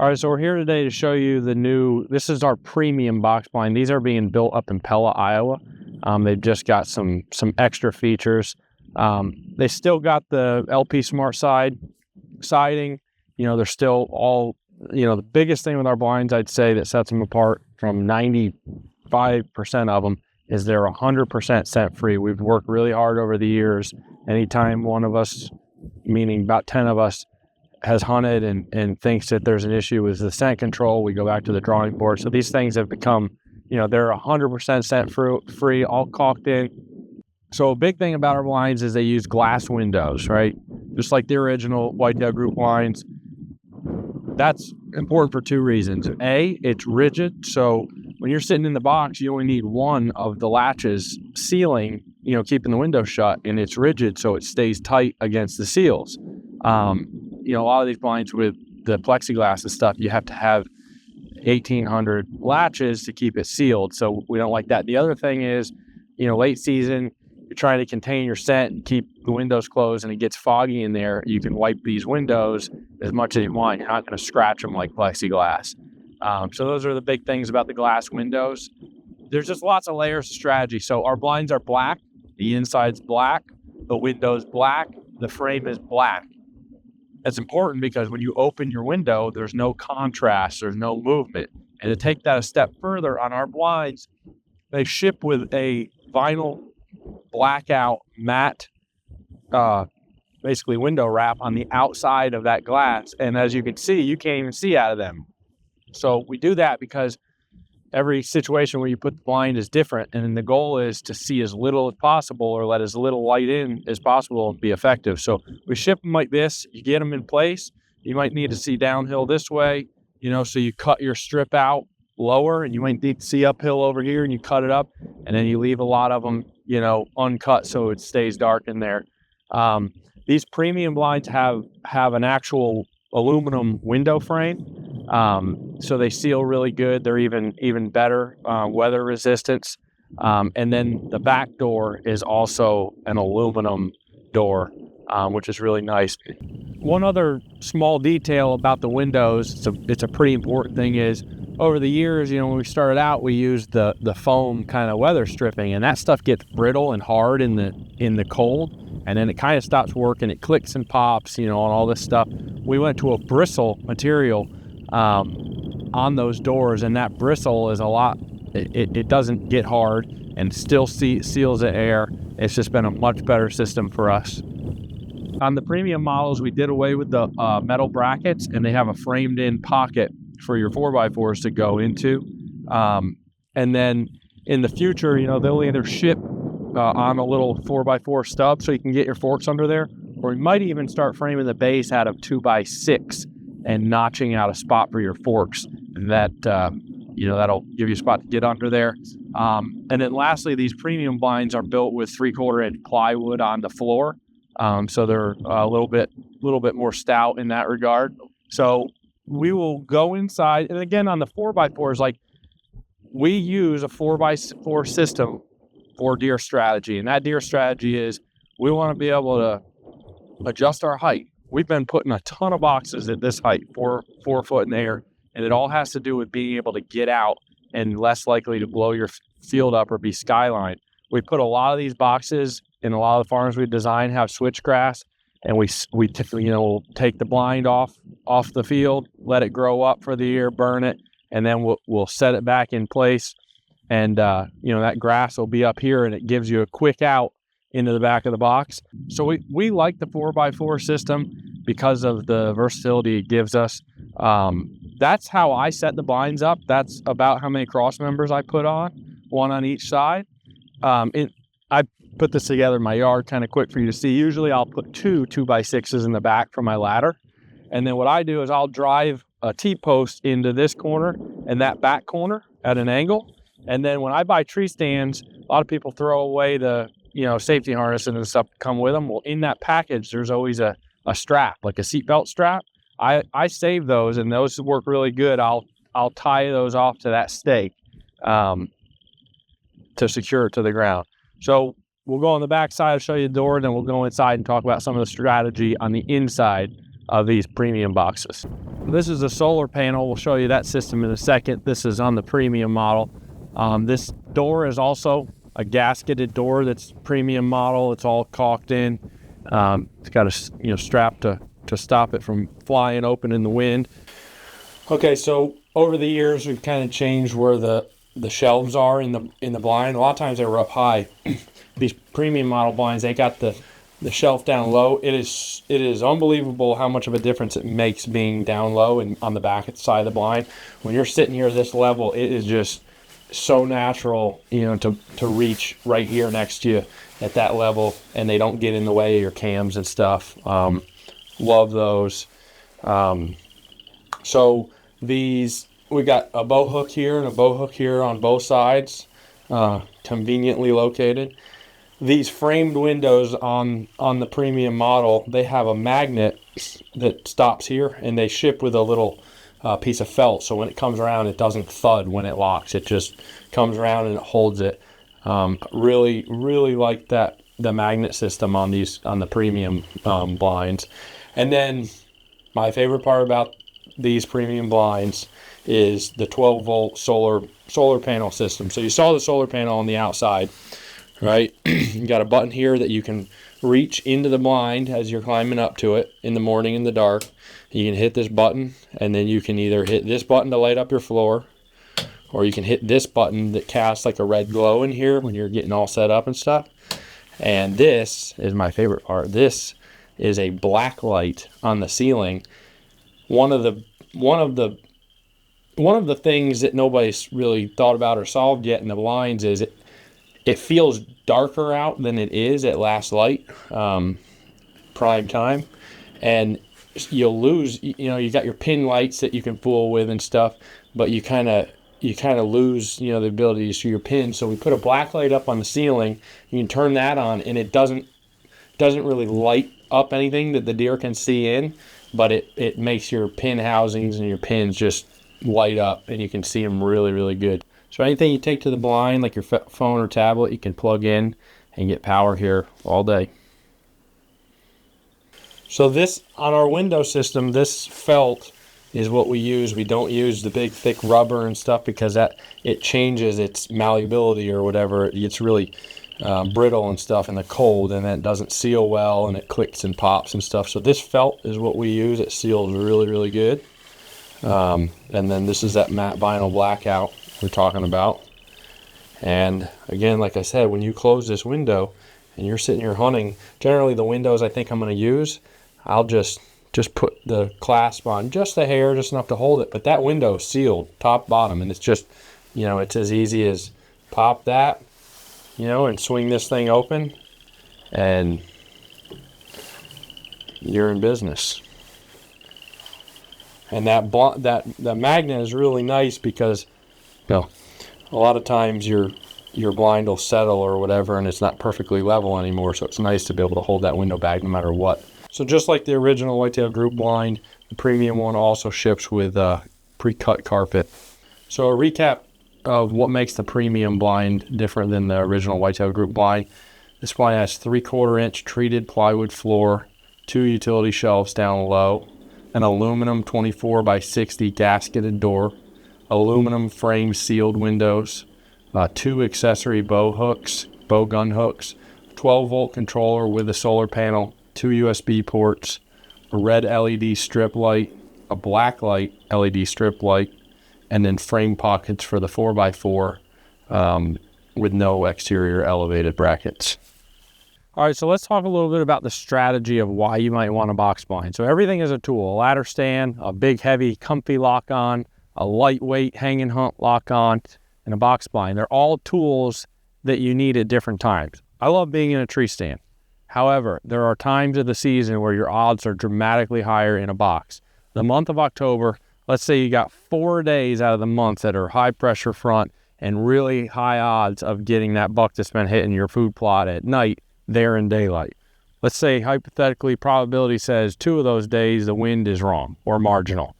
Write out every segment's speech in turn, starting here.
All right, so we're here today to show you this is our premium box blind. These are being built up in Pella, Iowa. They've just got some extra features. They still got the LP Smart siding. They're still all, the biggest thing with our blinds, I'd say, that sets them apart from 95% of them is they're 100% scent free. We've worked really hard over the years. Anytime one of us, meaning about 10 of us, has hunted and thinks that there's an issue with the scent control, we go back to the drawing board. So these things have become, they're 100% scent free, all caulked in. So a big thing about our blinds is they use glass windows, right? Just like the original Whitetail Group blinds. That's important for two reasons. A, it's rigid. So when you're sitting in the box, you only need one of the latches sealing, keeping the window shut, and it's rigid, so it stays tight against the seals. A lot of these blinds with the plexiglass and stuff, you have to have 1,800 latches to keep it sealed. So we don't like that. The other thing is, late season, you're trying to contain your scent and keep the windows closed and it gets foggy in there. You can wipe these windows as much as you want. You're not going to scratch them like plexiglass. So those are the big things about the glass windows. There's just lots of layers of strategy. So our blinds are black. The inside's black. The window's black. The frame is black. That's important because when you open your window, there's no contrast, there's no movement. And to take that a step further, on our blinds, they ship with a vinyl blackout matte, basically window wrap on the outside of that glass. And as you can see, you can't even see out of them. So we do that because every situation where you put the blind is different. And the goal is to see as little as possible or let as little light in as possible and be effective. So we ship them like this. You get them in place. You might need to see downhill this way, so you cut your strip out lower, and you might need to see uphill over here and you cut it up. And then you leave a lot of them, uncut so it stays dark in there. These premium blinds have an actual aluminum window frame. So they seal really good. They're even better, weather resistance. And then the back door is also an aluminum door, which is really nice. One other small detail about the windows, it's a pretty important thing, is over the years, when we started out, we used the foam kind of weather stripping, and that stuff gets brittle and hard in the cold, and then it kind of stops working. It clicks and pops, and all this stuff. We went to a bristle material on those doors, and that bristle is it doesn't get hard and still seals the air. It's just been a much better system for us. On the premium models, we did away with the metal brackets, and they have a framed in pocket for your 4x4s to go into. And then in the future, they'll either ship on a little 4x4 stub so you can get your forks under there, or we might even start framing the base out of 2x6 and notching out a spot for your forks. And that, that'll give you a spot to get under there. And then lastly, these premium blinds are built with 3/4 inch plywood on the floor. So they're a little bit more stout in that regard. So we will go inside. And again, on the 4x4s, like, we use a 4x4 system for deer strategy. And that deer strategy is we want to be able to adjust our height. We've been putting a ton of boxes at this height, 4 foot in the air, and it all has to do with being able to get out and less likely to blow your field up or be skyline. We put a lot of these boxes in a lot of the farms we design have switchgrass, and we we'll take the blind off the field, let it grow up for the year, burn it, and then we'll set it back in place. And that grass will be up here, and it gives you a quick out into the back of the box. So we like the 4x4 system because of the versatility it gives us. That's how I set the blinds up. That's about how many cross members I put on, one on each side. I put this together in my yard kind of quick for you to see. Usually I'll put 2x6s in the back for my ladder. And then what I do is I'll drive a T-post into this corner and that back corner at an angle. And then when I buy tree stands, a lot of people throw away the safety harness and stuff that come with them. Well, in that package, there's always a strap, like a seatbelt strap. I save those, and those work really good. I'll tie those off to that stake to secure it to the ground. So we'll go on the back side, I'll show you the door, and then we'll go inside and talk about some of the strategy on the inside of these premium boxes. This is a solar panel. We'll show you that system in a second. This is on the premium model. This door is also a gasketed door that's premium model. It's all caulked in. It's got a strap to stop it from flying open in the wind. Okay, so over the years we've kind of changed where the shelves are in the blind. A lot of times they were up high. These premium model blinds, they got the shelf down low. It is unbelievable how much of a difference it makes being down low and on the back side of the blind. When you're sitting here at this level, it is just so natural, to reach right here next to you at that level, and they don't get in the way of your cams and stuff. Love those. So these, we got a bow hook here and a bow hook here on both sides, conveniently located. These framed windows on the premium model, they have a magnet that stops here, and they ship with a little piece of felt, so when it comes around it doesn't thud when it locks. It just comes around and it holds it. Really like the magnet system on the premium blinds. And then my favorite part about these premium blinds is the 12-volt solar panel system. So you saw the solar panel on the outside, right? You got a button here that you can reach into the blind as you're climbing up to it in the morning in the dark. You can hit this button, and then you can either hit this button to light up your floor, or you can hit this button that casts like a red glow in here when you're getting all set up and stuff. And this is my favorite part. This is a black light on the ceiling. One of the things that nobody's really thought about or solved yet in the blinds is it feels darker out than it is at last light, prime time, and you'll lose. You got your pin lights that you can fool with and stuff, but you kind of lose the ability to see your pins. So we put a black light up on the ceiling. You can turn that on, and it doesn't really light up anything that the deer can see in, but it makes your pin housings and your pins just light up, and you can see them really, really good. So anything you take to the blind, like your phone or tablet, you can plug in and get power here all day. So this, on our window system, this felt is what we use. We don't use the big thick rubber and stuff because it changes its malleability or whatever. It gets really brittle and stuff in the cold, and then it doesn't seal well, and it clicks and pops and stuff. So this felt is what we use. It seals really, really good. And then this is that matte vinyl blackout we're talking about. And again, like I said, when you close this window and you're sitting here hunting, generally the windows I think I'm going to use, I'll just put the clasp on just a hair, just enough to hold it. But that window is sealed top bottom, and it's just, it's as easy as pop that, and swing this thing open, and you're in business. And that magnet is really nice because, a lot of times your blind will settle or whatever, and it's not perfectly level anymore. So it's nice to be able to hold that window back no matter what. So just like the original Whitetail group blind, the premium one also ships with pre-cut carpet. So a recap of what makes the premium blind different than the original Whitetail group blind. This blind has 3/4 inch treated plywood floor, 2 utility shelves down low, an aluminum 24 by 60 gasketed door, aluminum frame sealed windows, 2 accessory bow gun hooks, 12-volt controller with a solar panel, 2 USB ports, a red LED strip light, a black light LED strip light, and then frame pockets for the 4x4 with no exterior elevated brackets. All right, so let's talk a little bit about the strategy of why you might want a box blind. So everything is a tool: a ladder stand, a big, heavy, comfy lock on, a lightweight hanging hunt lock on, and a box blind. They're all tools that you need at different times. I love being in a tree stand. However, there are times of the season where your odds are dramatically higher in a box. The month of October, let's say you got 4 days out of the month that are high pressure front and really high odds of getting that buck that's been hitting your food plot at night there in daylight. Let's say hypothetically probability says 2 of those days the wind is wrong or marginal.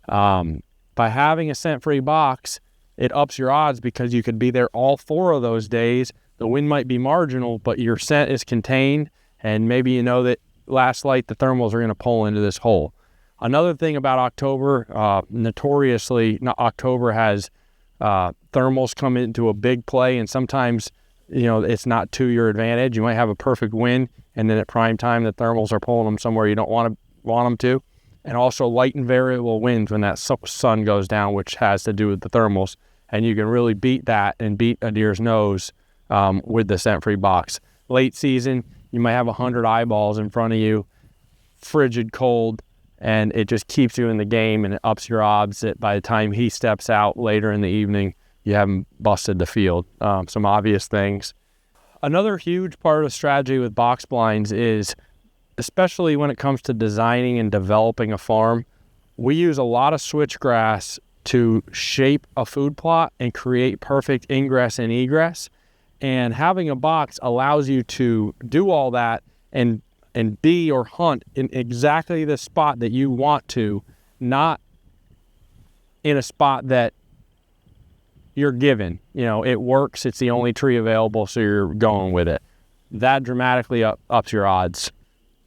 By having a scent-free box, it ups your odds because you could be there all 4 of those days. The wind might be marginal, but your scent is contained, and maybe that last light, the thermals are going to pull into this hole. Another thing about October, notoriously, October has thermals come into a big play, and sometimes, it's not to your advantage. You might have a perfect wind, and then at prime time, the thermals are pulling them somewhere you don't want them to. And also light and variable winds when that sun goes down, which has to do with the thermals. And you can really beat that and beat a deer's nose with the scent-free box. Late season, you might have 100 eyeballs in front of you, frigid cold, and it just keeps you in the game, and it ups your odds that by the time he steps out later in the evening, you haven't busted the field. Some obvious things. Another huge part of strategy with box blinds is, especially when it comes to designing and developing a farm, we use a lot of switchgrass to shape a food plot and create perfect ingress and egress. And having a box allows you to do all that and be or hunt in exactly the spot that you want to, not in a spot that you're given. It works, it's the only tree available, so you're going with it. That dramatically ups your odds.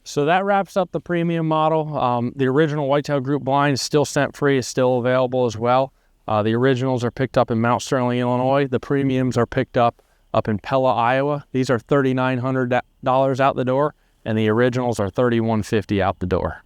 So that wraps up the premium model. The original Whitetail Group blind is still scent-free, is still available as well. The originals are picked up in Mount Sterling, Illinois. The premiums are picked up in Pella, Iowa. These are $3,900 out the door, and the originals are $3,150 out the door.